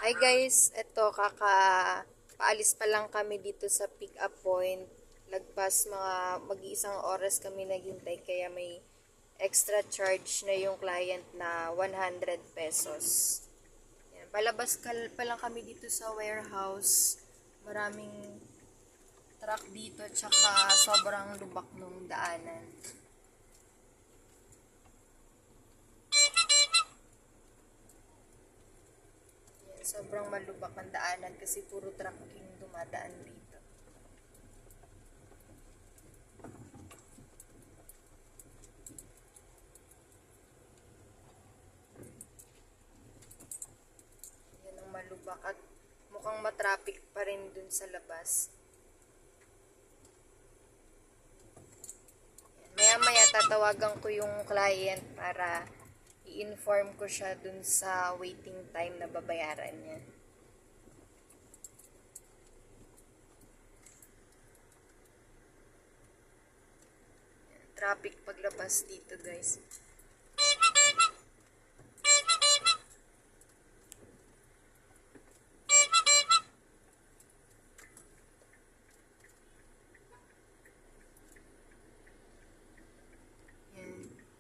Hi guys, eto paalis pa lang kami dito sa pick up point. Lagpas mga mag-iisang oras kami naghintay kaya may extra charge na yung client na 100 pesos. Yan, pa lang kami dito sa warehouse. Maraming truck dito tsaka sobrang lubak nung daanan. Yan, sobrang malubak ang daanan kasi puro truck yung dumadaan dito. Yan ang malubak at mukhang matraffic pa rin dun sa labas. Maya maya tatawagan ko yung client para i-inform ko siya dun sa waiting time na babayaran niya. Traffic paglabas dito guys.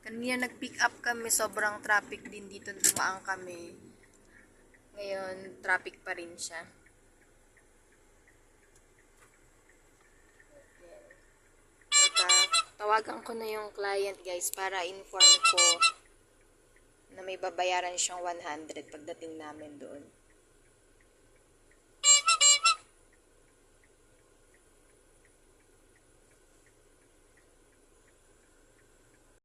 Kanina nag-pick up kami, sobrang traffic din dito, dumaan kami. Ngayon, traffic pa rin siya. Tawagan ko na yung client guys para inform ko na may babayaran siyang 100 pagdating namin doon.